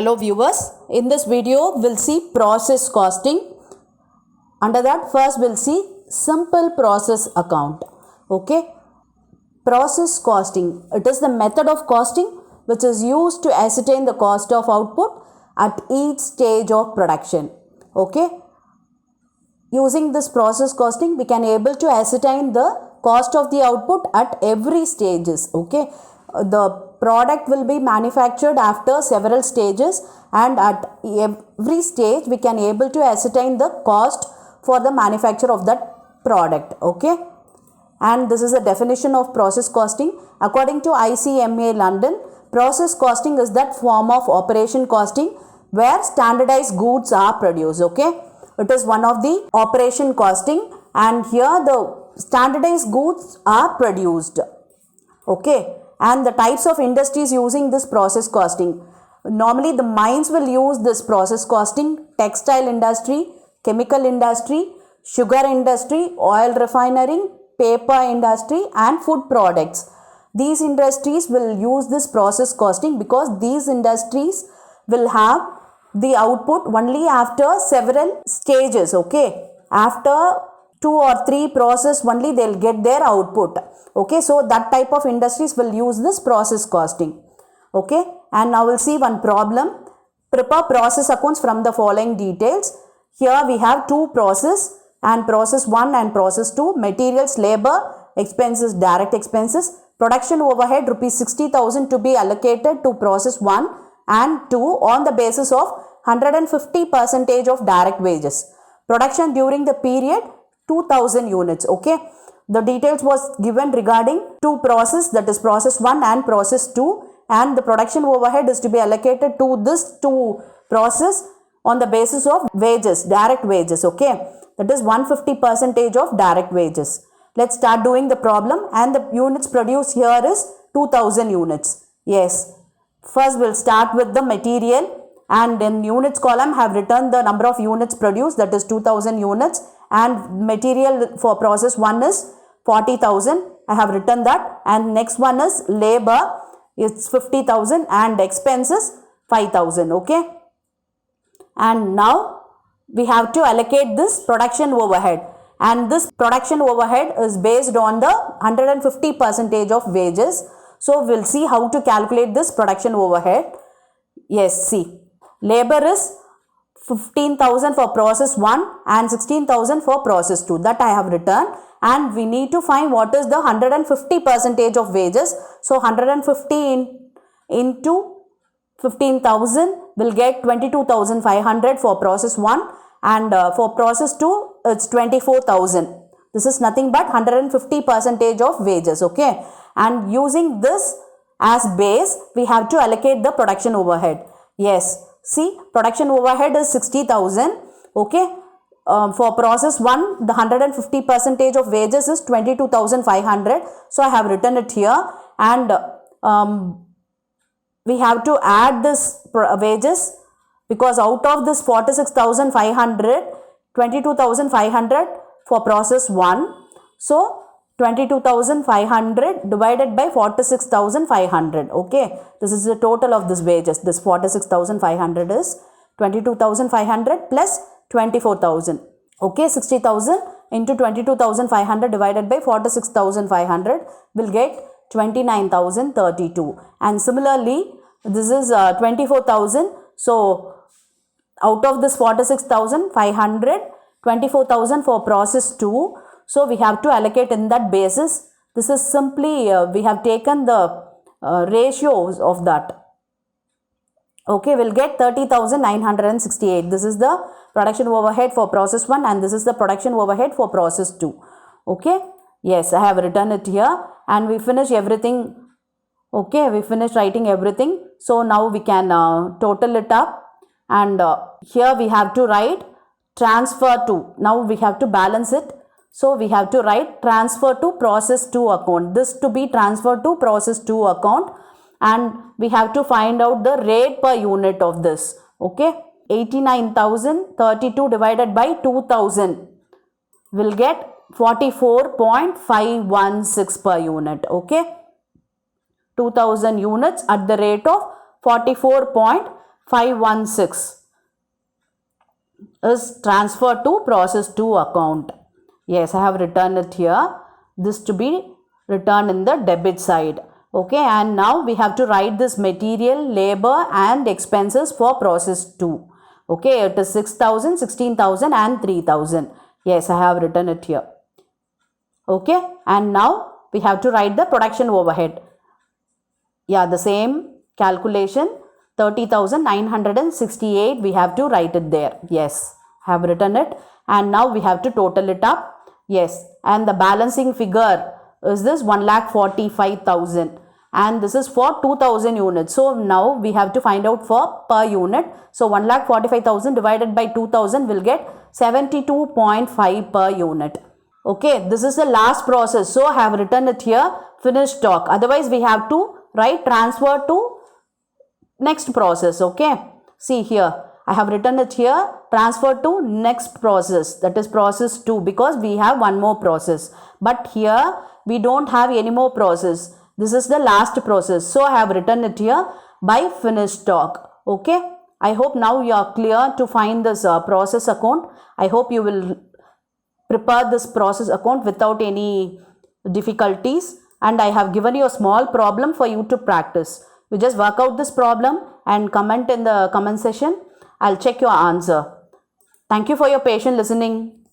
Hello viewers, in this video we'll see process costing. Under that first we'll see simple process account. Okay, process costing, it is the method of costing which is used to ascertain the cost of output at each stage of production. Okay, using this process costing we can able to ascertain the cost of the output at every stages. Okay, the product will be manufactured after several stages, and at every stage we can able to ascertain the cost for the manufacture of that product. Okay, and this is a definition of process costing. According to ICMA London, process costing is that form of operation costing where standardized goods are produced. Okay, it is one of the operation costing, and here the standardized goods are produced. Okay, and the types of industries using this process costing. Normally the mines will use this process costing: textile industry, chemical industry, sugar industry, oil refinery, paper industry and food products. These industries will use this process costing because these industries will have the output only after several stages. Okay, after 2 or 3 process only they'll get their output. Okay, so that type of industries will use this process costing. Okay, and now we'll see one problem. Prepare process accounts from the following details. Here we have two process, and process 1 and process 2. Materials, labor, expenses, direct expenses. Production overhead rupees 60,000 to be allocated to process 1 and 2 on the basis of 150% of direct wages. Production during the period 2000 units. Okay, the details was given regarding two process, that is process 1 and process 2, and the production overhead is to be allocated to this two process on the basis of wages, direct wages. Okay, that is 150% of direct wages. Let's start doing the problem, and the units produced here is 2000 units. Yes, first we'll start with the material, and in units column have written the number of units produced, that is 2000 units, and material for process 1 is 40,000. I have written that, and next one is labor, it's 50,000, and expenses 5,000. Okay, and now we have to allocate this production overhead, and this production overhead is based on the 150% of wages. So we'll see how to calculate this production overhead. Yes, see, labor is 15,000 for process 1 and 16,000 for process 2, that I have written, and we need to find what is the 150% of wages. So 150 into 15,000 will get 22,500 for process 1, and for process 2 it's 24,000. This is nothing but 150% of wages. Okay, and using this as base we have to allocate the production overhead. Yes, see, production overhead is 60,000. Okay, for process 1 the 150% of wages is 22,500. So I have written it here, and we have to add this wages, because out of this 46,500, 22,500 for process 1. So 22,500 divided by 46,500. Okay, this is the total of this wages. This 46,500 is 22,500 plus 24,000. Okay, 60,000 into 22,500 divided by 46,500 will get 29,032. And similarly, this is 24,000. So out of this 46,500, 24,000 for process 2. So we have to allocate in that basis. This is simply we have taken the ratios of that. Okay, we'll get 30,968. This is the production overhead for process 1, and this is the production overhead for process 2. Okay, yes, I have written it here, and we finish everything. Okay, we finished writing everything. So now we can total it up, and here we have to write transfer to. Now we have to balance it. So we have to write transfer to process 2 account. This to be transferred to process 2 account, and we have to find out the rate per unit of this. Okay, 89,032 divided by 2,000 will get 44.516 per unit. Okay, 2,000 units at the rate of 44.5 516 is transferred to process 2 account. Yes, I have written it here. This to be returned in the debit side. Okay, and now we have to write this material, labor and expenses for process 2. Okay, it is 6,000, 16,000 and 3,000. Yes, I have written it here. Okay, and now we have to write the production overhead. Yeah, the same calculation, 30,968, we have to write it there. Yes, I have written it, and now we have to total it up. Yes, and the balancing figure is this 1,45,000, and this is for 2,000 units. So now we have to find out for per unit. So 1,45,000 divided by 2,000 will get 72.5 per unit. Okay, this is the last process. So I have written it here, finished stock. Otherwise we have to write transfer to next process. Okay, see here, I have written it here, transfer to next process, that is process 2, because we have one more process. But here we don't have any more process. This is the last process. So I have written it here by finished stock. Okay, I hope now you are clear to find this process account. I hope you will prepare this process account without any difficulties, and I have given you a small problem for you to practice. You just work out this problem and comment in the comment section. I'll check your answer. Thank you for your patient listening.